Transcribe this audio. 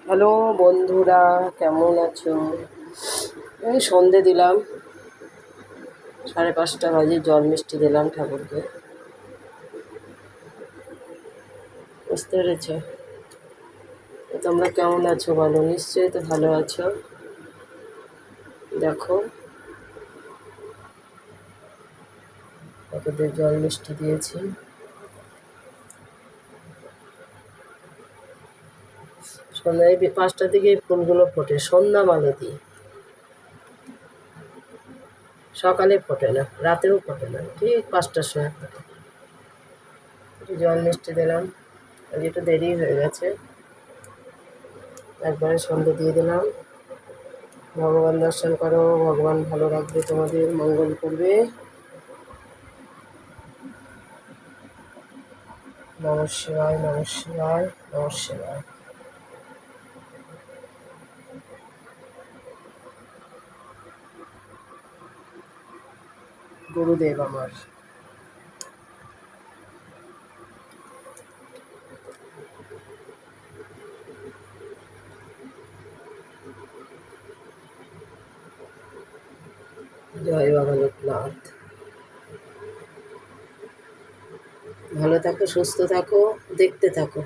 Hello বন্ধুরা, কেমন আছো? এই সন্ধে দিলাম, 5:30 বাজে জল মিষ্টি দিলাম ঠাকুরকে। বুঝতে পেরেছ? তোমরা কেমন আছো বলো, নিশ্চয়ই তো ভালো আছো। দেখো ঠাকুরদের জল মিষ্টি দিয়েছি। সন্ধ্যায় 5টার দিকে এই ফুলগুলো ফোটে, সন্ধ্যা মালতী। সকালে ফোটে না, রাতেও ফোটে না, ঠিক 5টার সময় ফোটে। একটু জল মিষ্টি দিলাম, আজ একটু দেরি হয়ে গেছে। একবারে সন্ধ্যে দিয়ে দিলাম। ভগবান দর্শন করো, ভগবান ভালো রাখবে, তোমাদের মঙ্গল করবে। নমঃ শিবায়, নমঃ শিবায়, নমঃ শিবায়। গুরুদেব আমার। জয় বাবা লোকনাথ। ভালো থাকো, সুস্থ থাকো, দেখতে থাকো।